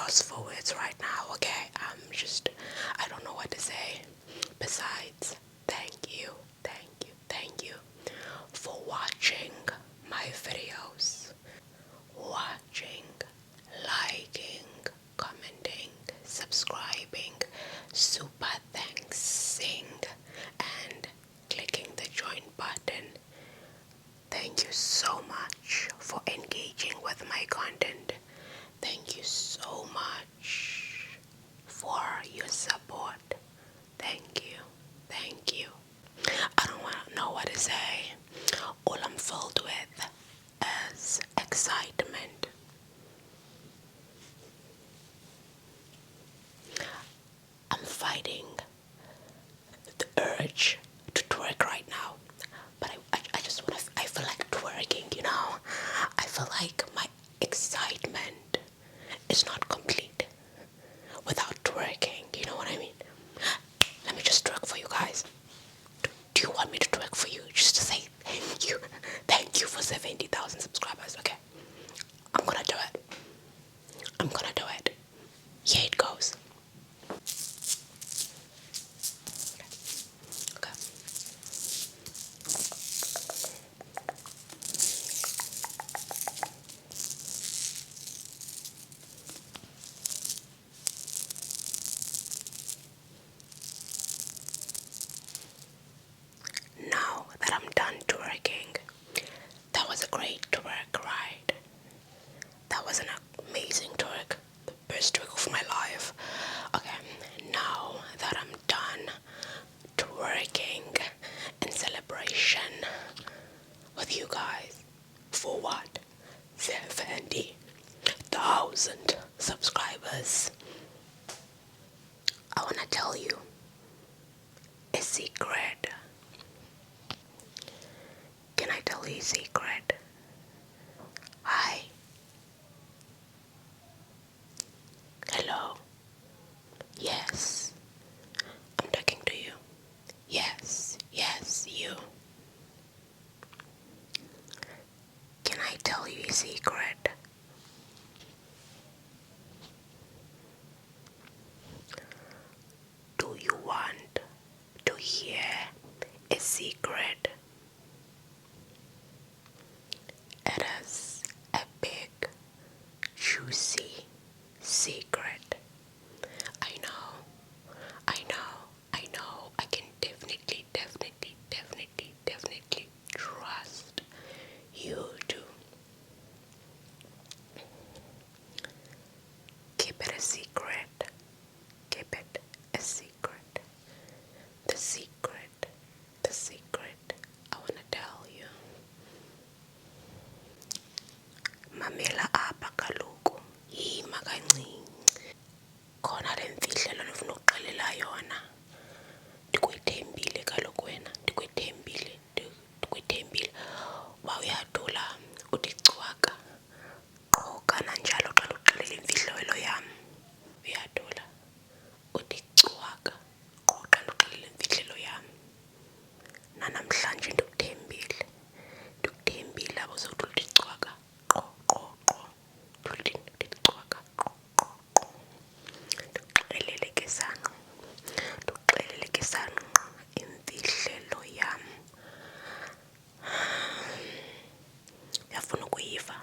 lost for words right now, okay? I don't know what to say. Besides, thank you for watching my videos. Watching, liking, commenting, subscribing, super thanksing, and clicking the join button. Thank you so much for engaging with my content. Thank you so much for your support. Thank you. I don't want to know what to say. All I'm filled with is excitement. I'm fighting the urge to twerk right now, but I feel like twerking, you know? I feel like my excitement is not complete without twerking, you know what I mean? Let me just twerk for you guys. Do you want me to twerk for you? Just to say thank you. Thank you for 70,000 subscribers, okay? I'm gonna do it. Here it goes. Okay. Now that I'm done twerking, that was a great twerk, right? That was an amazing twerk. The best twerk of my life. Okay, now that I'm done twerking in celebration with you guys for what? 70,000 subscribers. I wanna tell you a secret. Can I tell you a secret? Hi. Hello. Yes. I'm talking to you. Yes, you. Can I tell you a secret? Do you want to hear a secret? It is a big, juicy secret. I know. I can definitely trust you to keep it a secret. Keep it a secret. The secret I wanna tell you. Mamela apha kaloku, yima kancinci. Khona le mfihlelo ndifuna ukuxelela yona. Ndikwithembile kaloku wena, ndikwithembile. Uba uyadula uthi cwaka qho kananjalo xa uxelela imfihlelo yam. Uyadula uthi cwaka qho xa uxelela imfihlelo yam. Nanamhlanje ndikuthembile abuzawuthi uthi cwaka qho. Uthi cwaka qho. Ndikuxelele ke sanqa imfihlelo yam. Uyafuna ukuyiva.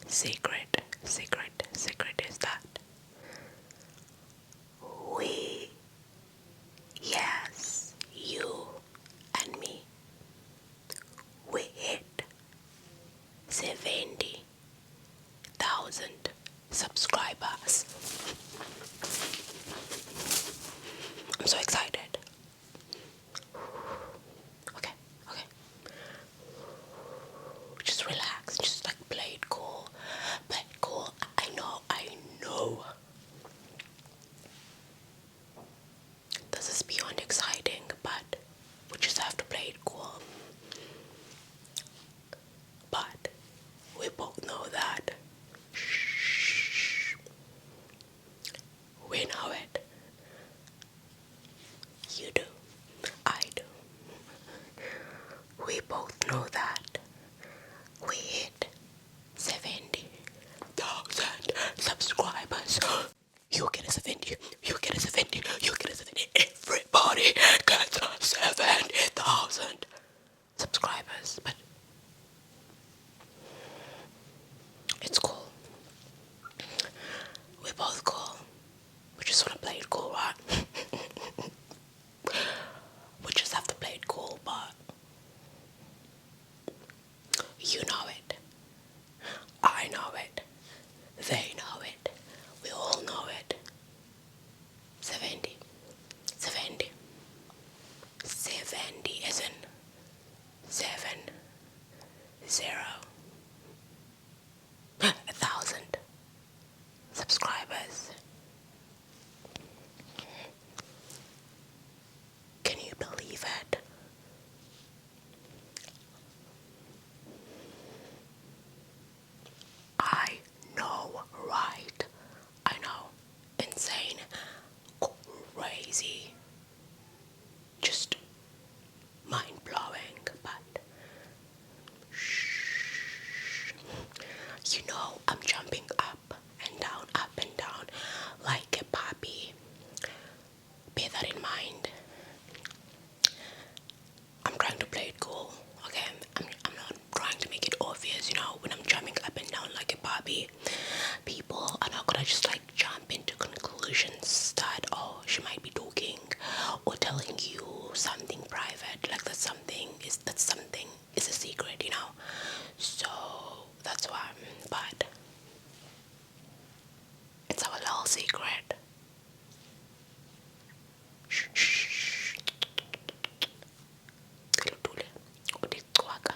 Secret is that we, yes, you and me, we hit 70,000 subscribers. I'm so excited. Okay. Just relax. Just like play it cool. I know. This is beyond exciting, but we just have to play it cool. But we both know that. Shh. We know it. You know it. I know it. They know it. We all know it. 70. 70. 70 as in 70. 1,000 subscribers. Can you believe it? I know, right? I know. Insane. Crazy. Just mind-blowing, but shh. You know, I'm jumping up and down like a puppy. Bear that in mind. I'm trying to play it cool, okay? I'm not trying to make it obvious, you know, when I'm jumping up and down like a puppy. People are not gonna just like jump into conclusions that, oh, she might be talking or telling you something private, like that something is a secret, you know? So that's why, but it's our little secret. Shh, shh. Udicwaka.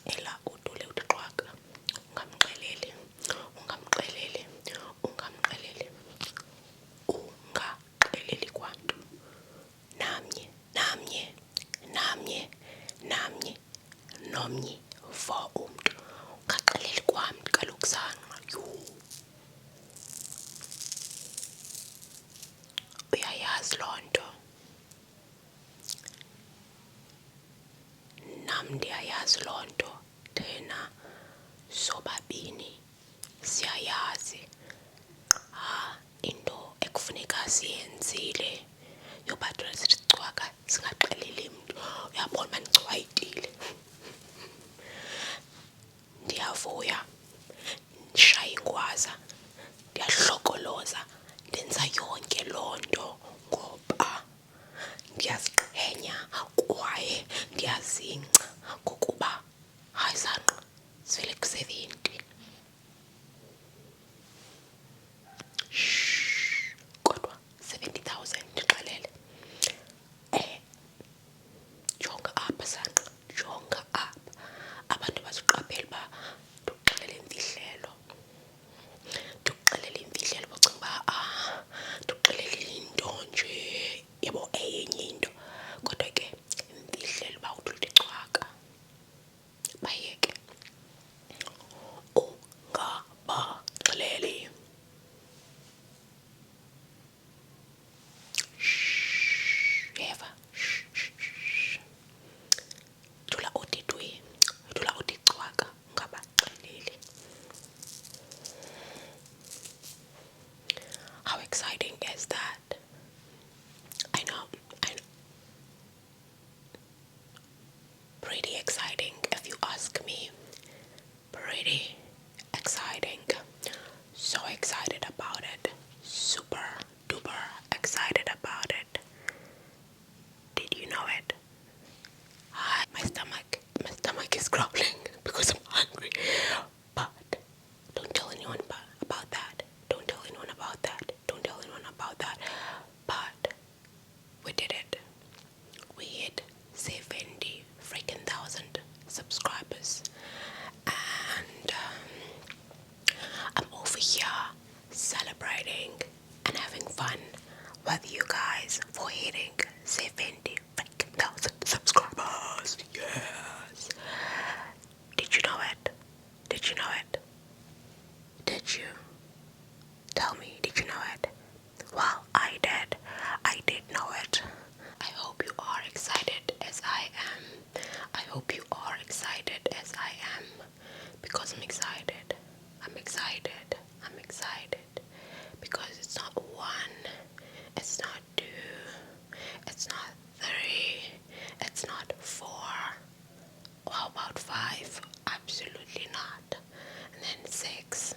Ela udule udicwaka. Ungamxeleli. Ungamxeleli. Ungamxeleli. Ungaxeleli kwantu. Namnye. Nomnye for umntu. Ungaxeleli kwamntu kaloku sanga. Uyayazi loo nto. Nam ndiyayazi loo nto. Thina sobabini siyayazi. Into ekufuneka siyenzile yobadala sicwaka singaxeleli mntu. Uyabona uba ndicwayitile. Ndiyavuya, ndishaya ingwaza, ndiyahlokoloza, ndenza yonke loo nto ngoba ndiyaziqhenya kwaye ndiyazingca ngokuba hayi sanqa sivele ku-70. Shh, kodwa 70,000 ndixelele. Jonga apha sanqa, jonga apha. Abantu bazoqaphela uba ndikuxelele imfihlelo. Ndikuxelele imfihlelo bacinga uba ndikuxelele into nje, yabo enye into. Kodwa ke imfihlelo uba ududicwaka. Bayeke. Ungabaxeleli. Uyeva? Dula udidwe, dula udicwaka, ungabaxeleli. How exciting is that? I know. Pretty exciting if you ask me. Pretty exciting. So excited about it. Super duper excited about it. Did you know it? My stomach is growling because I'm hungry. But don't tell anyone about that. Don't tell anyone about that. Don't tell anyone about that. But we did it. We hit 70 freaking thousand subscribers. And I'm over here celebrating and having fun with you guys for hitting 70 freaking thousand subscribers. Yes. Did you know it? Did you know it? Did you? Tell me, did you know it? Well, I did. I did know it. I hope you are excited as I am. I hope you are excited as I am. Because I'm excited. I'm excited. I'm excited. Because it's not 1. It's not 2. It's not 3. It's not 4. How about 5? Absolutely not. And then 6.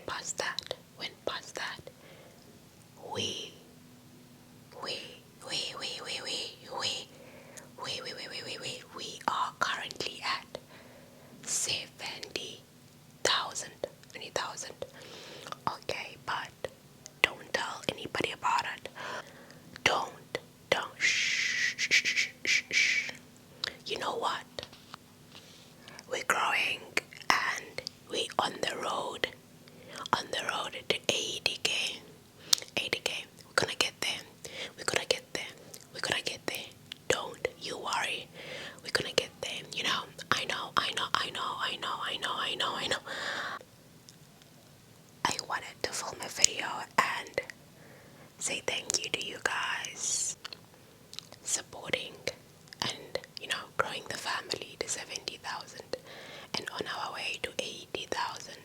Past that. Went past that. We are currently at 70,000. Okay, but don't tell anybody about it. Don't. Shh. You know what? We're growing and we're on the road to 80k. 80k. We're gonna get there. We're gonna get there. We're gonna get there. Don't you worry. We're gonna get there. You know, I know. I wanted to film a video and say thank you to you guys supporting and, growing the family to 70,000 and on our way to 80,000.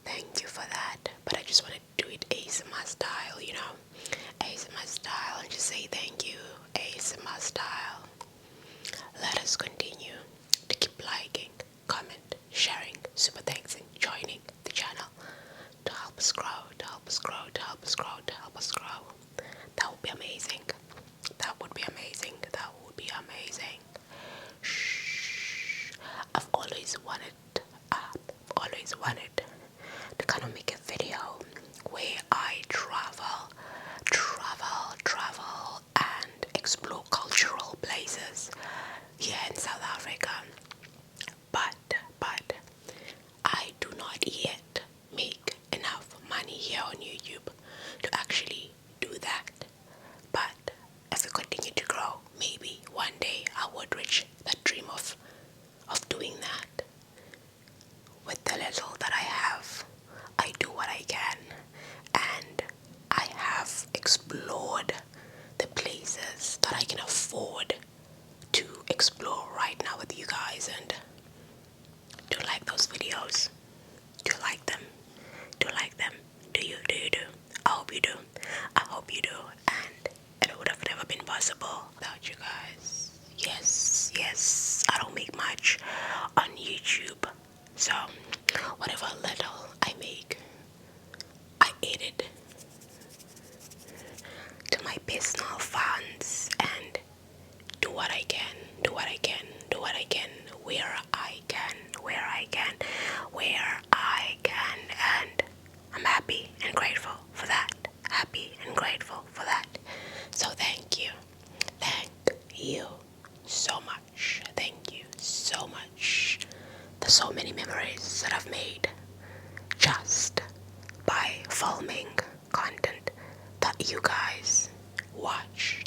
Thank you for that. But I just want to do it ASMR style, ASMR style, and just say thank you, ASMR style. Let us continue to keep liking, comment, sharing, super thanks, and joining the channel to help us grow, to help us grow, to help us grow, to help us grow. That would be amazing. That would be amazing. That would be amazing. Shh. I've always wanted to kind of make a video where I travel and explore cultural places here in South Africa. But I do not yet make enough money here on YouTube to actually do that. But as I continue to grow, maybe one day I would reach that dream of doing that. With the little that I have, I do what I can, and I have explored the places that I can afford to explore right now with you guys. And do you like those videos? Do you like them? Do you like them? Do you? I hope you do. And it would have never been possible without you guys. Yes, I don't make much on YouTube. So, whatever little I make, I edit to my personal funds and do what I can, where I can, and I'm happy and grateful for that. So thank you so much. Thank you so much. There's so many memories that I've made just by filming content that you guys watch.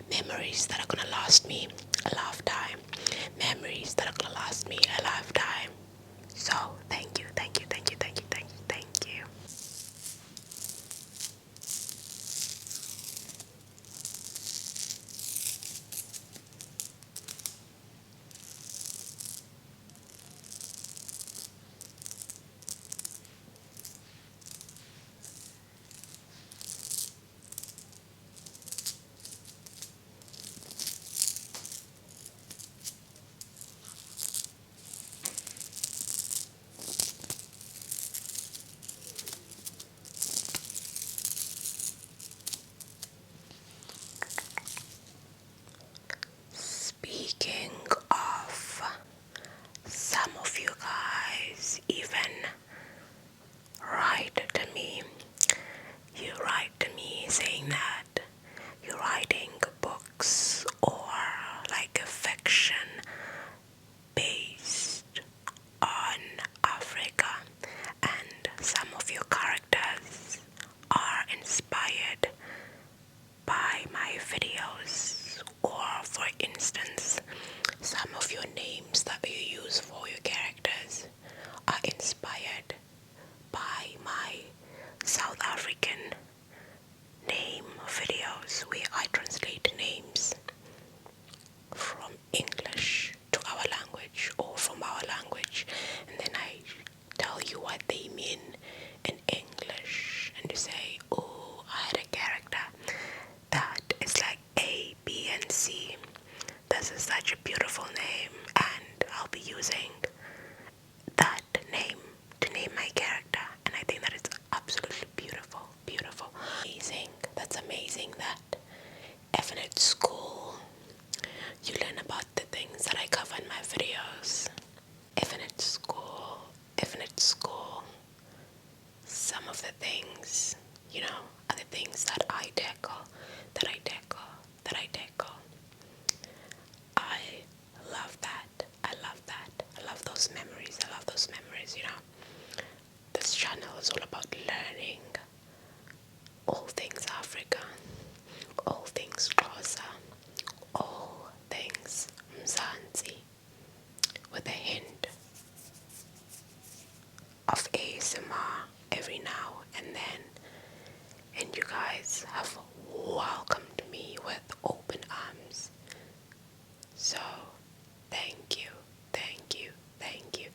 Memories that are gonna last me a lifetime. So thank you. channel is all about learning all things Africa, all things Xhosa, all things Mzansi, with a hint of ASMR every now and then. And you guys have welcomed me with open arms. So, thank you, thank you, thank you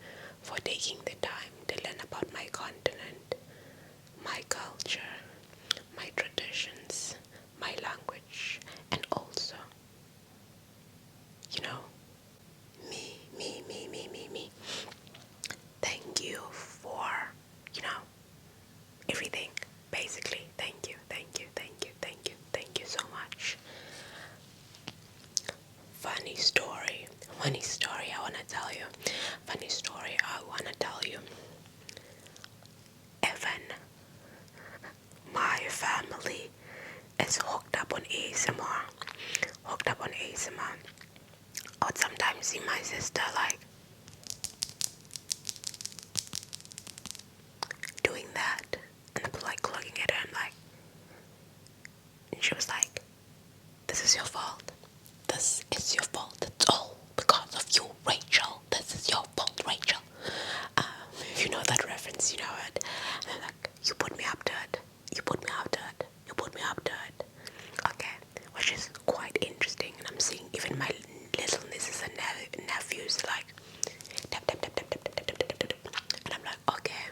for taking the time to learn about my continent, my culture, my traditions, my language, and also, you know, me. Thank you for, you know, everything. Basically, thank you so much. Funny story I wanna tell you. Evan, my family is hooked up on ASMR. I would sometimes see my sister like doing that, and I'd be like looking at her and like, and she was like, "This is your fault. This is your fault. It's all because of you, Rachel. This is your fault, Rachel." If you know that reference, you know it. And I'm like, "You put me up to it. You put me up to it. You put me up to it." Okay, which is quite interesting. And I'm seeing even my little nieces and nephews like tap tap tap tap tap tap tap tap tap tap. And I'm like, okay,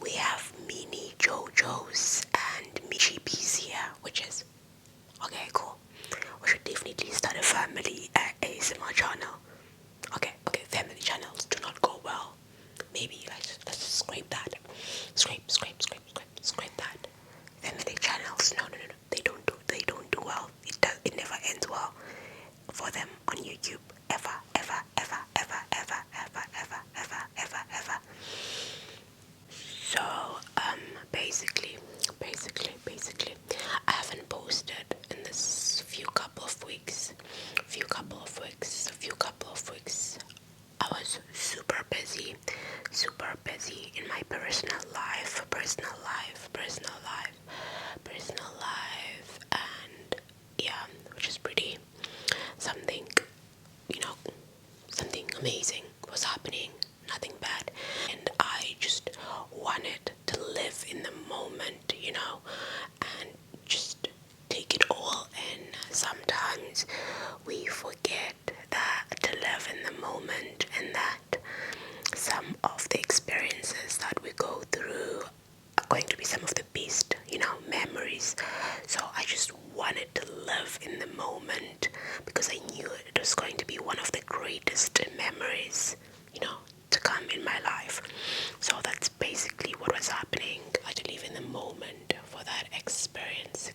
we have mini JoJo's and Michibis here, which is okay, cool. We should definitely start a family ASMR channel. Okay, family channels do not go well. Maybe let's just scrape that. Scrape that. Family channels, no. They don't do well. It never ends well for them on YouTube. Ever. So, basically, I haven't posted in this few couple of weeks. I was super busy in my personal life, and yeah, which is pretty something, you know, something amazing was happening, nothing bad, and I just wanted to live in the moment, you know, and just take it all in. Sometimes we forget that to live in the moment, and that some of the experiences that we go through are going to be some of the best, you know, memories. So I just wanted to live in the moment because I knew it was going to be one of the greatest memories, you know, to come in my life. So that's basically what was happening. I had to live in the moment for that experience.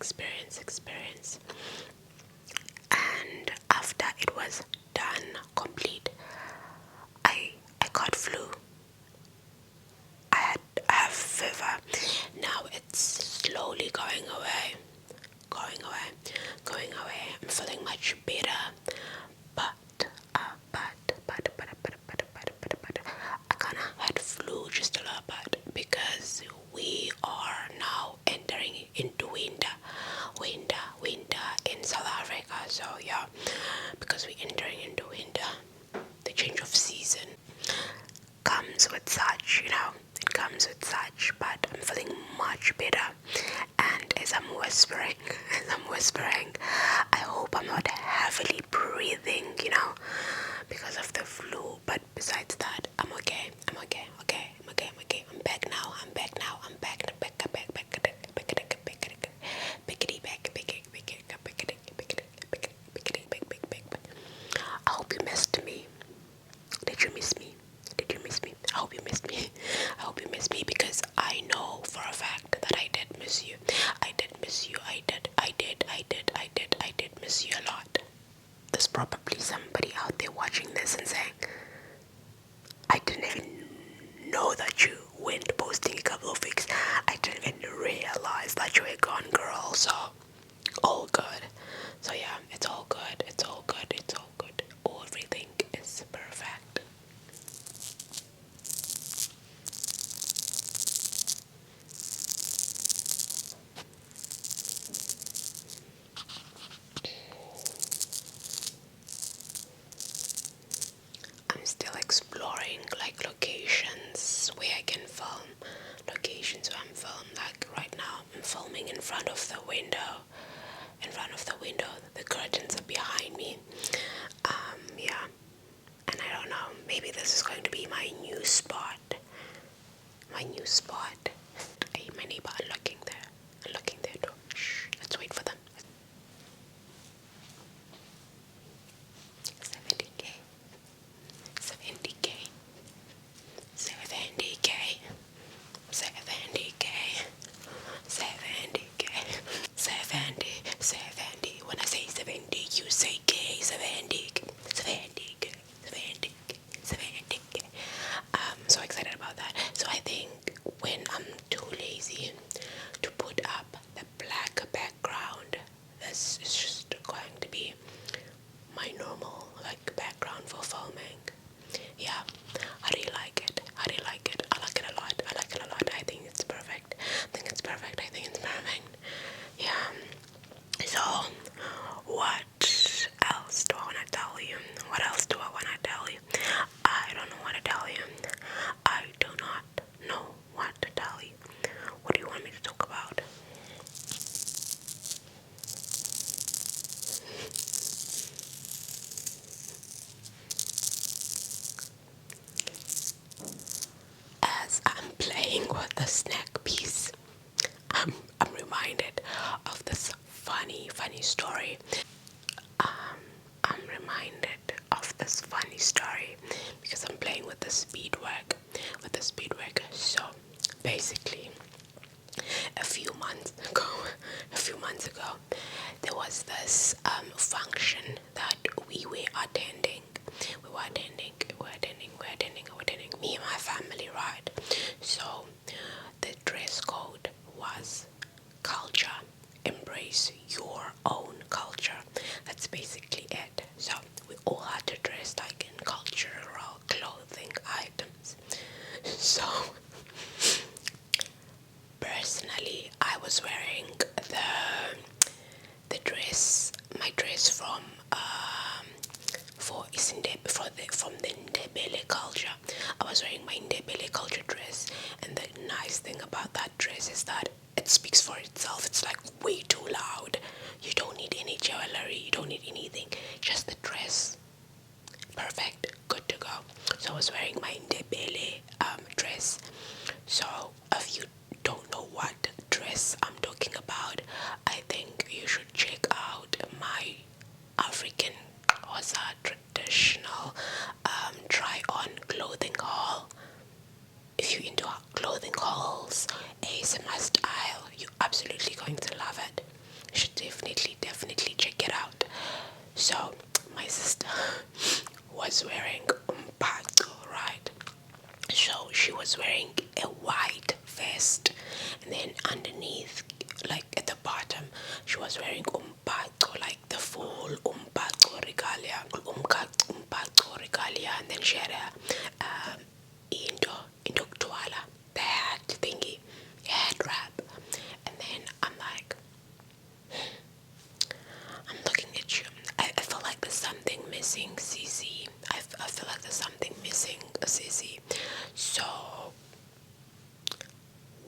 And after it was done, complete, I got flu. I have fever. Now it's slowly going away. I'm feeling much better. But I kinda had flu just a little bit because we are now entering into winter in South Africa. So yeah, because we're entering into winter, the change of season comes with such, you know, but I'm feeling much better. And as I'm whispering, I hope I'm not heavily breathing, you know, because of the flu. But besides that, I'm okay. I'm back now. I hope you missed me. Did you miss me? I hope you missed me. Because I know for a fact that I did miss you. I did miss you a lot. There's probably somebody out there watching this and saying, I didn't even know that you went posting a couple of weeks. I didn't even realize that you were gone, girl. So, all good. So yeah, it's all good. Everything is perfect. exploring like locations where I can film. Locations where I'm filming. Like right now, I'm filming in front of the window. In front of the window, the curtains are behind me. Yeah, and I don't know. Maybe this is going to be my new spot. My new spot. Hey, my neighbor unlocking their door. Shh, let's wait for them. 70k. 70k. 70k. 70k. 70k. 70. 70. When I say 70, you say K. 70. 70k. 70k. 70k. I'm so excited about that. So I think when I'm too lazy to put up the black background, this is just going to be my normal like background for filming. Yeah, how do you like it? How do you like it? I like it a lot. I like it a lot. I think it's perfect. I think it's perfect. I think it's perfect. Yeah. So, what else do I want to tell you? What else do I want to tell you? I don't know what to tell you. I do not know what to tell you. What do you want me to talk about? As I'm playing with the snack piece, I'm reminded of this funny story. I'm reminded of this funny story because I'm playing with the speed work. So basically, a few months ago, there was this function that we were attending. Me and my family, right? So the dress code was culture. Embrace your own culture. That's basically it. So we all had to dress like in cultural clothing items. So personally, I was wearing the dress, my dress from from the Ndebele culture. I was wearing my Ndebele culture dress, and the nice thing about that dress is that it speaks for itself. It's like way too loud. You don't need any jewelry. You don't need anything. Just the dress. Perfect. Good to go. So I was wearing my Ndebele dress. So if you don't know what dress I'm talking about, I think you should check out my African Xhosa traditional try-on clothing haul. If you're into clothing hauls, ASMR style, you're absolutely going to love it. You should definitely check it out. So my sister was wearing umbhaco, right? So she was wearing a white vest, and then underneath, like at the bottom, she was wearing umbhaco, like the full umbhaco regalia, and then she had a into Kutwala, the hat thingy, head wrap, and then I'm like, I'm looking at you. I feel like there's something missing, Cece. I feel like there's something missing, Cece. So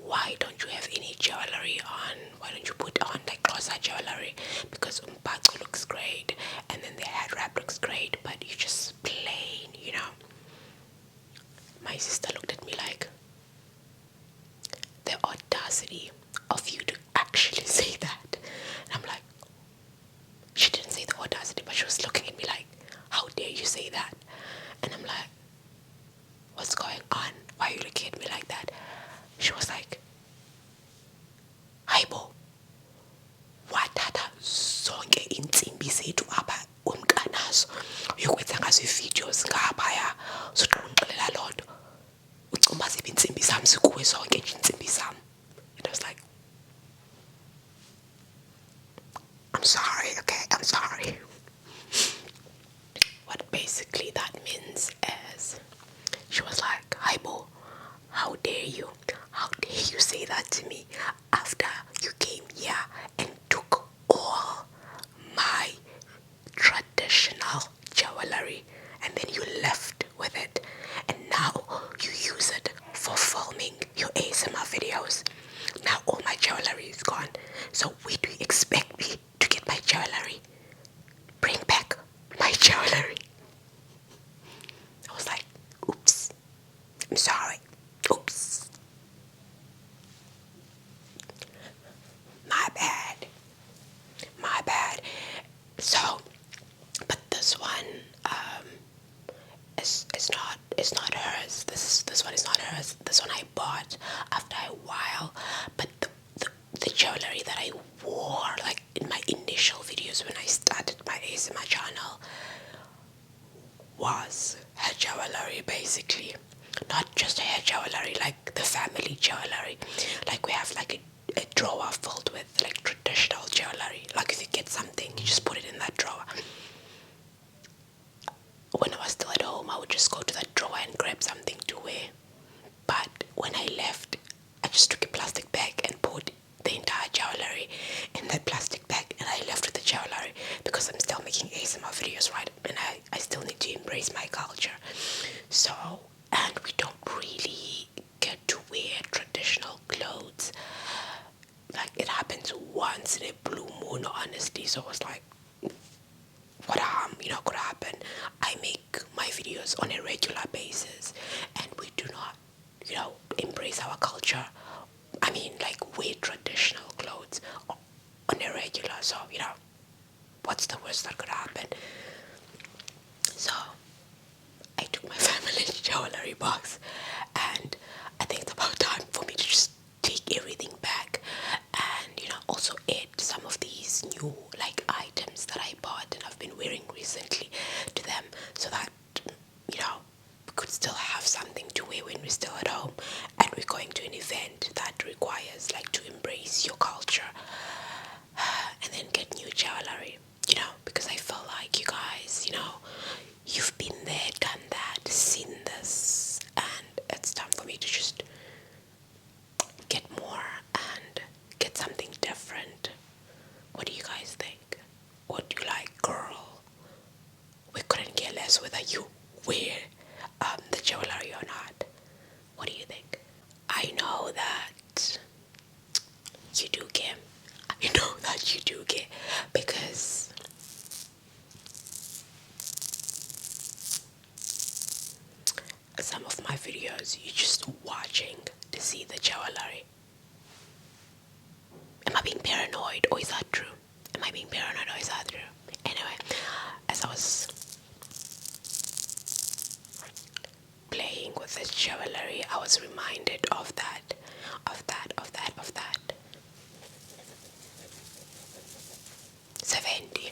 why don't you have any jewelry on? Why don't you put on like Xhosa jewelry? Because umbhaco looks great, and then the head wrap looks great, but you just plain, you know. My sister looked at me like, the audacity of you to actually say that. And I'm like, she didn't say the audacity, but she was looking at me like, how dare you say that? And I'm like, what's going on? Why are you looking at me like that? She was like, hayibo, wathatha zonke iintsimbi zethu apha umntanazo uyokwenza ngazo iivideos ngaphaya uzoqonqelela loo nto ucinga uba ziphi iintsimbi zam zikuwe zonke nje iintsimbi zam. And I was like, I'm sorry, okay, I'm sorry. What basically that means is, she was like, hayibo, how dare you? How dare you say that to me after you came here and took all my traditional jewelry and then you left with it, and is not hers. This one is not hers. This one I bought after a while. But the jewelry that I wore, like in my initial videos when I started my ASMR channel, was her jewelry, basically. Not just her jewelry, like the family jewelry. Like we have like a drawer filled with like traditional jewelry. Like if you get something, you just put it in that drawer. When I was still at home, I would just go to that drawer and grab something to wear. But when I left, I just took a plastic bag and put the entire jewelry in that plastic bag, and I left with the jewelry because I'm still making ASMR videos, right? And I still need to embrace my culture. So, and we don't really get to wear traditional clothes. Like it happens once in a blue moon, honestly. So I was like, what harm, could happen? I make my videos on a regular basis, and we do not, embrace our culture. I mean, like wear traditional clothes on a regular. So, what's the worst that could happen? So, I took my family jewelry box, and I think it's about time for me to just take everything back, and also add some of these new like items that I bought and I've been wearing recently to them, so that we could still have something to wear when we're still at home and we're going to an event that requires like to embrace your culture, and then get new jewelry, because I feel like you guys, you've been there, done that, seen this, and it's time for me to just get more and get something different. What do you guys think? What do you like, girl? We couldn't care less whether you wear the jewelry or not. What do you think? I know that you do care. I know that you do care, because some of my videos you're just watching to see the jewelry. Am I being paranoid, or is that true? Am I being paranoid, or is that true? Anyway, as I was playing with this jewelry, I was reminded of that. Sathane.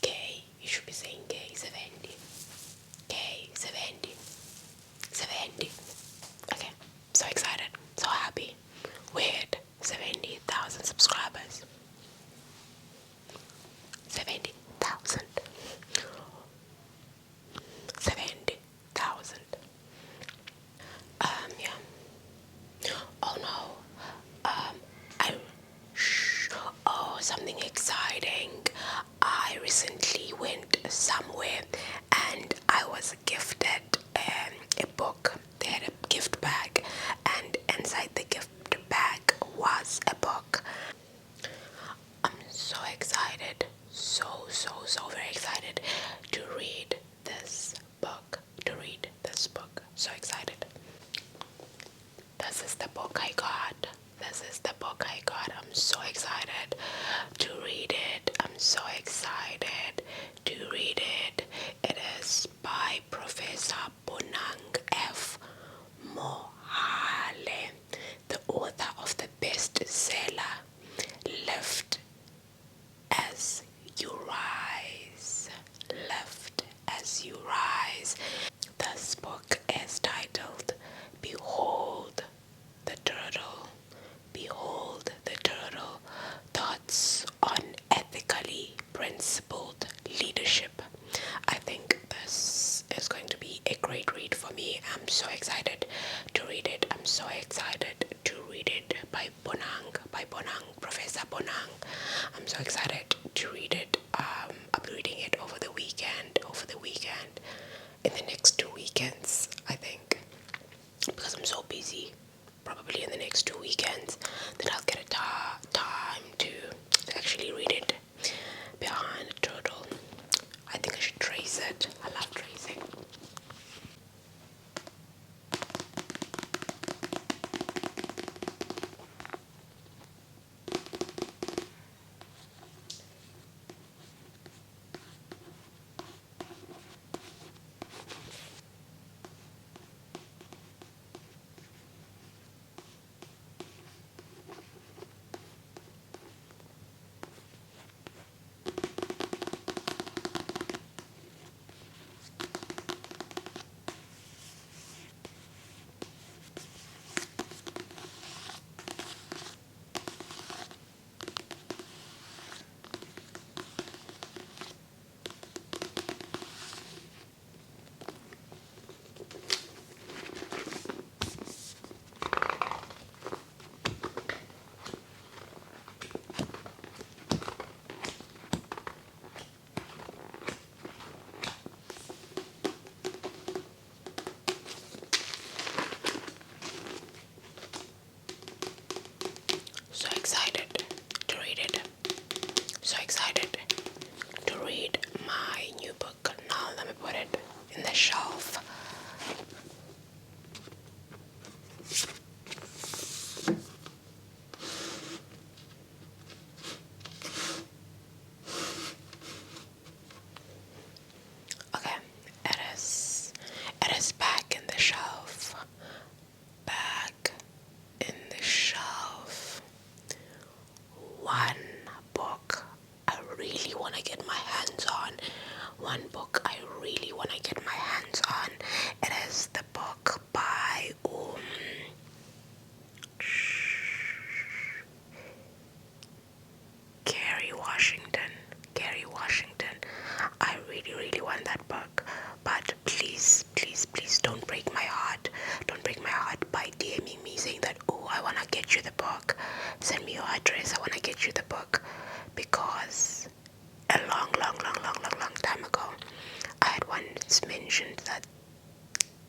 K. You should be saying K. Sathane. K. Sathane. Sathane. Okay. So excited. So happy. Weird. 70,000 subscribers. 70,000. 70,000. Yeah. Oh no. I. Oh, something exciting. I recently went somewhere and I was gifted a book. They had a gift bag, and inside the gift bag was a book. I'm so excited, so very excited to read this book. So excited. This is the book I got. I'm so excited to read it. I'm so excited to read it. It is by Professor Bonang F. Mohale, the author of the bestseller Lift as You Rise. Lift as You Rise. This book is titled Behold the Turtle. Behold the Turtle. Thoughts on Ethically Principled Leadership. I think this is going to be a great read for me. I'm so excited to read it. I'm so excited to read it by Professor Bonang. I'm so excited to read it. I'll be reading it over the weekend. In the next 2 weekends, I think. Because I'm so busy. Probably in the next 2 weekends. Then I'll get a time to actually read it. Behind the Turtle. I think I should trace it. I love tracing.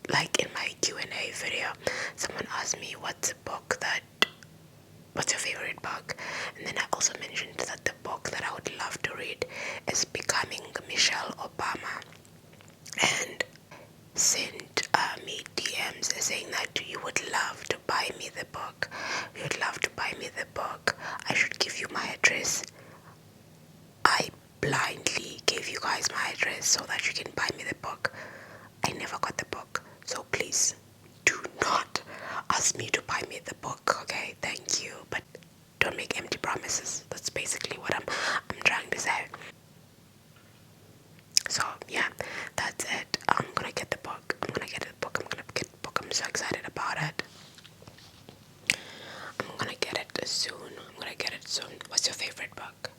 like in my Q&A video, someone asked me what's your favorite book, and then I also mentioned that the book that I would love to read is Becoming Michelle Obama, and sent me DMs saying that you would love to buy me the book. You would love to buy me the book. I should give you my address. I blindly gave you guys my address so that you can buy me the book. I never got the book, so please do not ask me to buy me the book, okay? Thank you, but don't make empty promises. That's basically what I'm trying to say. So yeah, that's it. I'm gonna get the book. I'm gonna get the book. I'm so excited about it. I'm gonna get it soon. What's your favorite book?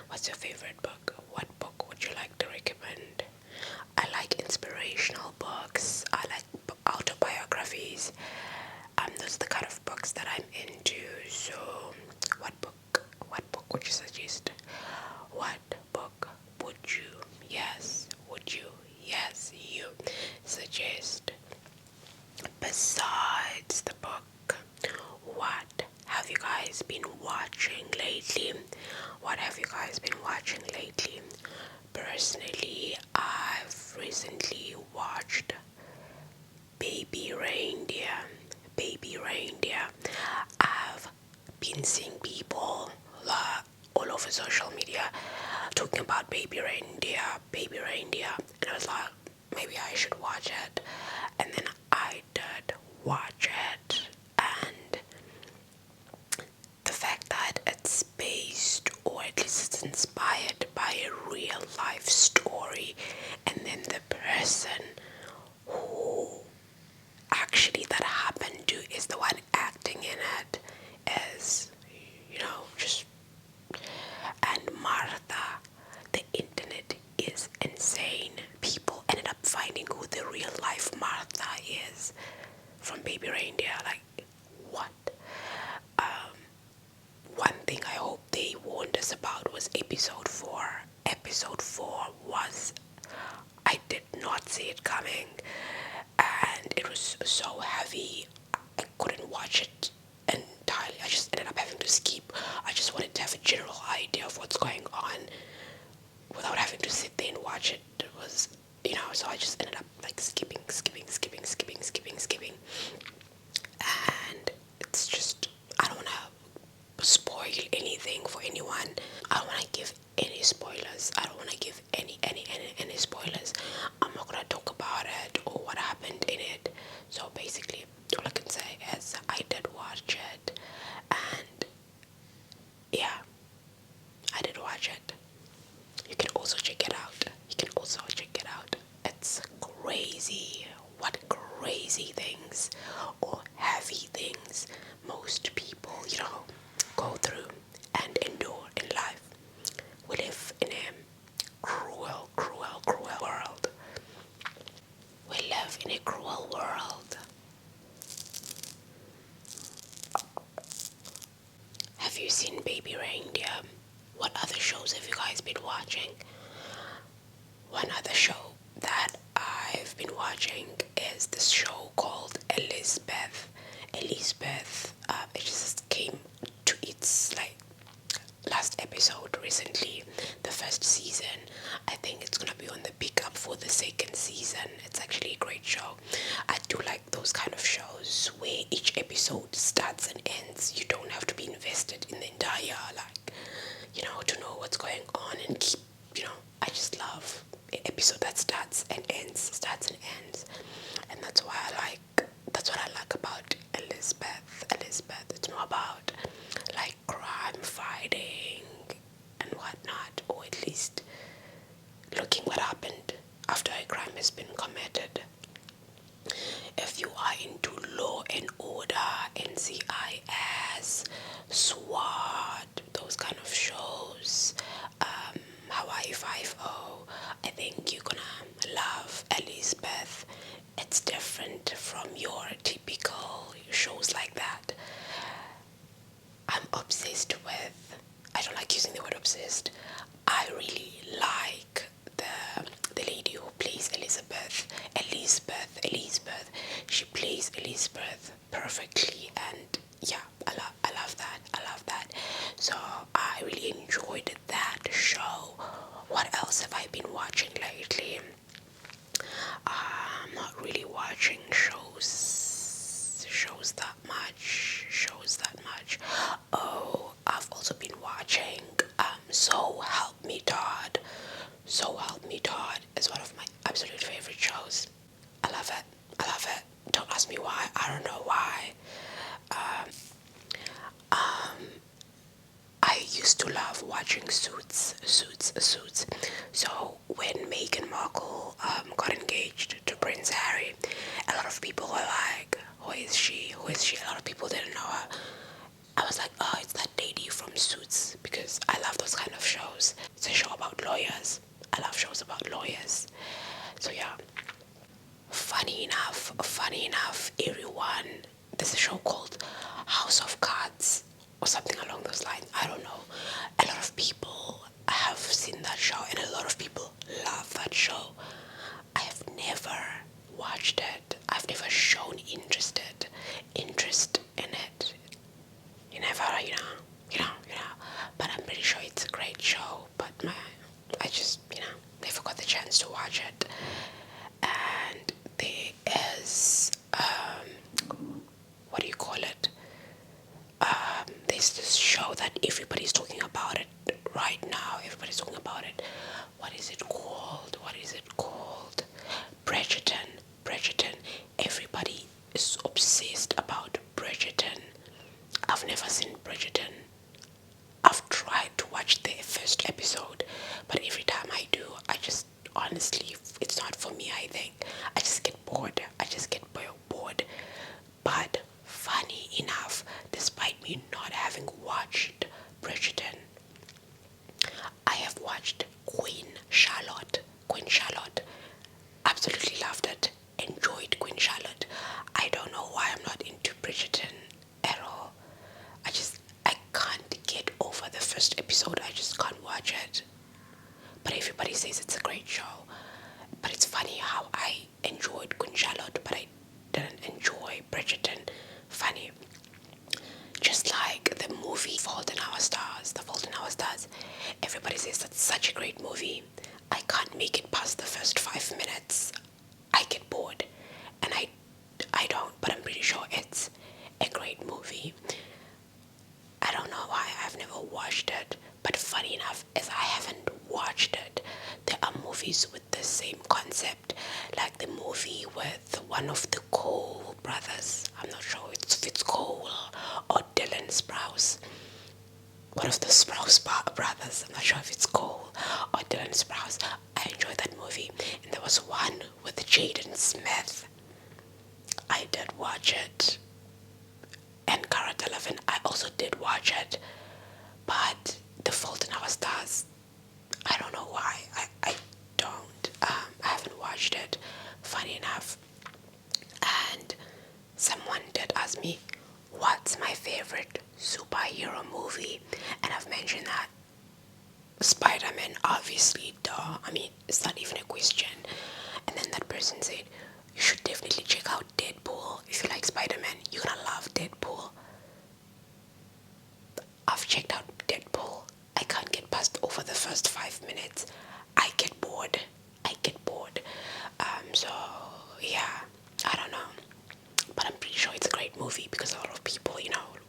What's your favorite book? What book would you like to recommend? I like inspirational books. I like autobiographies. Those are the kind of books that I'm into. So, what book would you suggest? What book would you suggest? Besides the book, what have you guys been watching lately? Personally, I've recently watched Baby Reindeer. I've been seeing people all over social media talking about Baby Reindeer, and I was like, maybe I should watch it. And then I did watch it, and the fact that it's based, or at least it's inspired by a real life story, and then the person who actually that happened to is the one acting in it is, just, and Martha, the internet is insane. People ended up finding who the real life Martha is from Baby Reindeer. Like, what? One thing I hope they warned us about was episode 4. Episode 4 was, I did not see it coming, and it was so heavy. I couldn't watch it entirely. I just ended up having to skip. I just wanted to have a general idea of what's going on without having to sit there and watch it. It was, so I just ended up like skipping. And it's just, I don't want to spoil anything for anyone. I don't want to give any spoilers. I don't want to give any spoilers. I'm not going to talk about it or what happened in it. So basically, all I can say is I did watch it, and yeah, I did watch it. You can also check it out. It's crazy what crazy things or heavy things most people, go through and endure in life. We live in a cruel world. Have you seen Baby Reindeer? What other shows have you guys been watching? One other show that I've been watching is this show called Elizabeth. It just came to its last episode recently, the first season. I think it's gonna be on the pick up for the second season. It's actually a great show. I do like those kind of shows where each episode starts and ends. You don't have to be invested in the entire to know what's going on and keep, I just love an episode that starts and ends, and that's what I like about Elizabeth. It's more about crime fighting and whatnot, or at least looking what happened after a crime has been committed. baby's birth perfectly, and yeah, I love that. I love that. So I really enjoyed that show. What else have I been watching lately? I'm not really watching shows that much. Oh, I've also been watching So Help Me Todd. So Help Me Todd is one of my absolute favorite shows. I love it. I love it. Don't ask me why. I don't know why. I used to love watching Suits. So when Meghan Markle got engaged to Prince Harry, a lot of people were like, "Who is she? Who is she?" A lot of people didn't know her. I was like, "Oh, it's that lady from Suits," because I love those kind of shows. It's a show about lawyers. I love shows about lawyers. So yeah. Funny enough, everyone, there's a show called House of Cards or something along those lines. I don't know. A lot of people have seen that show and a lot of people love that show. I have never watched it. I've never shown interest in it. You never, you know. But I'm pretty sure it's a great show. But I just, never got the chance to watch it. And there is what do you call it? There's this show that everybody's talking about it right now. Everybody's talking about it. What is it called? Bridgerton. Everybody is obsessed about Bridgerton. I've never seen Bridgerton. I've tried to watch the first episode, but every time I do, I just honestly, it's not for me. I think I just get bored. Bored. But funny enough, despite me not having watched Bridgerton, I have watched Queen Charlotte. Absolutely loved it. Enjoyed Queen Charlotte. I don't know why I'm not into Bridgerton at all. I can't get over the first episode. I just can't watch it. But everybody says it's a great show. But it's funny how I enjoyed Queen Charlotte, but I didn't enjoy Bridgerton. Funny. Just like the movie Fault in Our Stars. The Fault in Our Stars. Everybody says that's such a great movie. I can't make it past the first 5 minutes. I get bored. And I don't, but I'm pretty sure it's a great movie. I don't know why I've never watched it, but funny enough, as I haven't watched it, there are movies with the same concept, like the movie with one of the Cole brothers. I'm not sure if it's Cole or Dylan Sprouse. One of the Sprouse brothers. I'm not sure if it's Cole or Dylan Sprouse. I enjoyed that movie. And there was one with Jaden Smith. I did watch it. And Cara Delevingne, I also did watch it. But The Fault in Our Stars, I don't know why. I don't. I haven't watched it, funny enough. And someone did ask me, what's my favorite superhero movie? And I've mentioned that Spider-Man, obviously, duh. I mean, it's not even a question. And then that person said, you should definitely check out Deadpool. If you like Spider-Man, you're gonna love Deadpool. I've checked out Deadpool. I can't get past over the first 5 minutes. I get bored. So yeah, I don't know. But I'm pretty sure it's a great movie because a lot of people,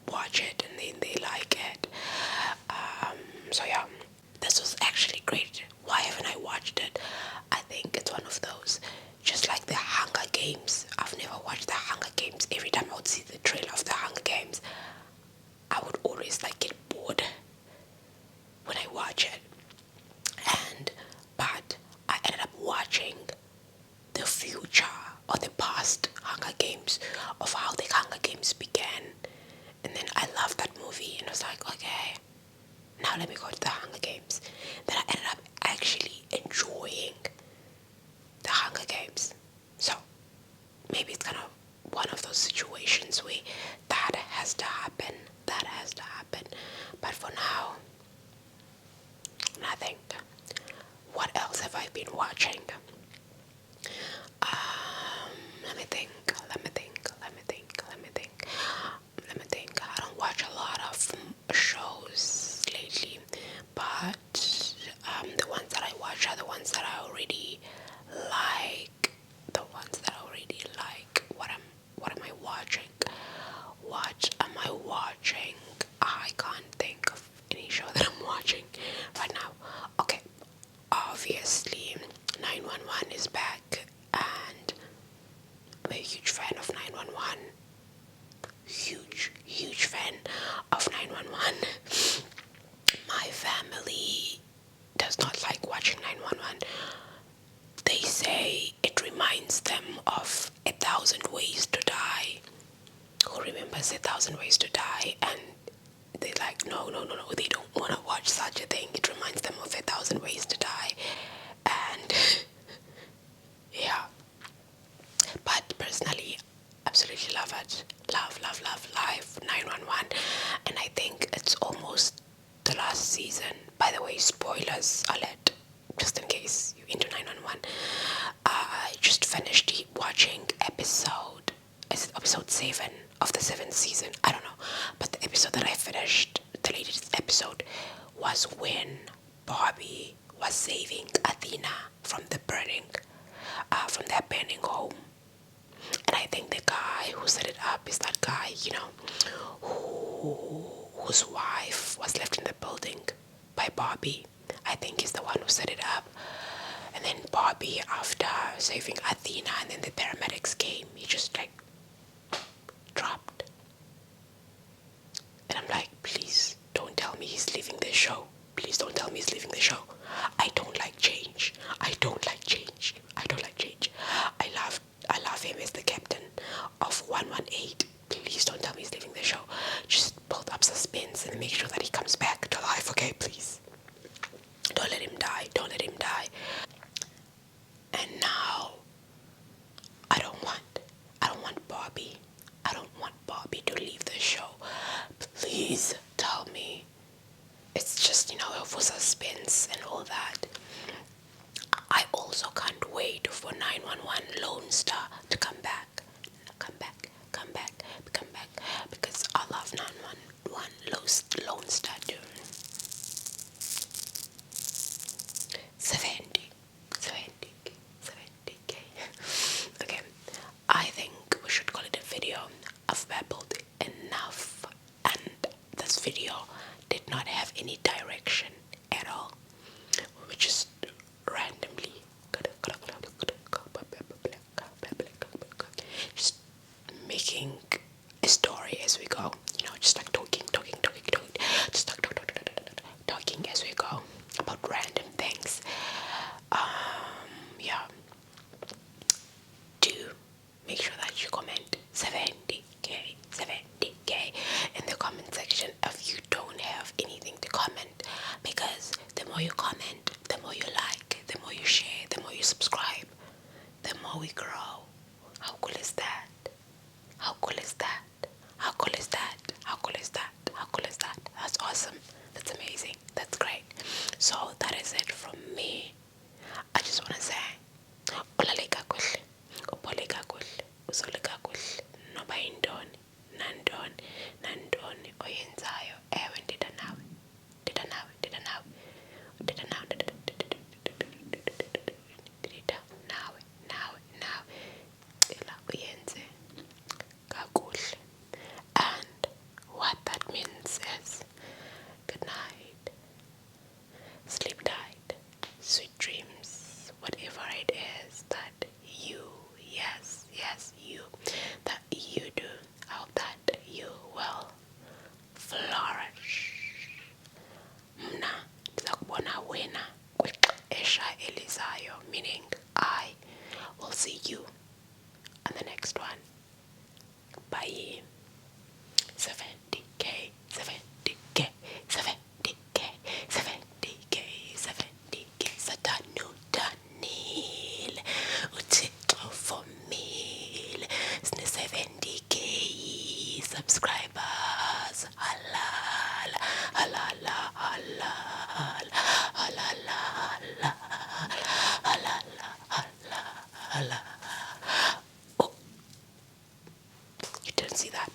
watch it and they like it. So yeah, this was actually great. Why haven't I watched it? I think it's one of those. Just like the Hunger Games. I've never watched the Hunger Games. Every time I would see the trailer of the Hunger Games, I would always get bored when I watch it. But I ended up watching the future or the past Hunger Games of how the Hunger Games began. And then I loved that movie and I was like, okay, now let me go to the Hunger Games. Then I ended up actually enjoying the Hunger Games. So maybe it's kind of one of those situations where that has to happen. But for now, nothing. What else have I been watching? Let me think. remember say 1,000 Ways to Die, and they're like, no, they don't want to watch such a thing. It reminds them of 1,000 Ways to Die, and yeah. But personally, absolutely love it. Love Live 911, and I think it's almost the last season. By the way, spoilers alert, just in case you're into 911. I just finished watching episode 7 of the 7th season. I don't know, but the episode that I finished, the latest episode, was when Barbie was saving Athena from the from their burning home. And I think the guy who set it up is that guy, whose wife was left in the building by Barbie. I think he's the one who set it up. And then Barbie, after saving Athena and then the paramedics came, he just dropped. And I'm like, please don't tell me he's leaving the show. Please don't tell me he's leaving the show. I don't like change. I love him as the captain of 118. Please don't tell me he's leaving the show. Just build up suspense and make sure that he comes back to life, okay, please. Don't let him die. And now, I don't want Barbie. I don't want Barbie to leave the show. Please tell me. It's just, for suspense and all that. I also can't wait for 911 Lone Star to come back. Because I love 911 Lone Star too. 70k. Okay, I think we should call it a video. I've babbled enough, and this video did not have any direction at all. We just randomly just making a story as we go, just like talking, just like talking as we go about random things. Yeah. Do make sure that you comment 70k in the comment section if you don't have anything to comment, because the more you comment, the more you like, the more you share, the more you subscribe, the more we grow. How cool is that? That's awesome. That's amazing. That's great. So that is it from me. I just want to say, ulale kakuhle, uphole kakuhle, uzole kakuhle, noba yintoni, nantoni oyenzayo. Ewe nditha nawe. Nawe. Cela uyenze kakuhle. And what that means is, good night, sleep tight, sweet dreams, whatever it is that you, yes, you, that you do. I hope that you will flourish. Mna ndiza kubona wena kwixesha elizayo, meaning I will see you on the next one. Bye. 70k. Sathane udanile, uThixo uvumile. Sine 70k subscribers. Halala. Oh, you didn't see that.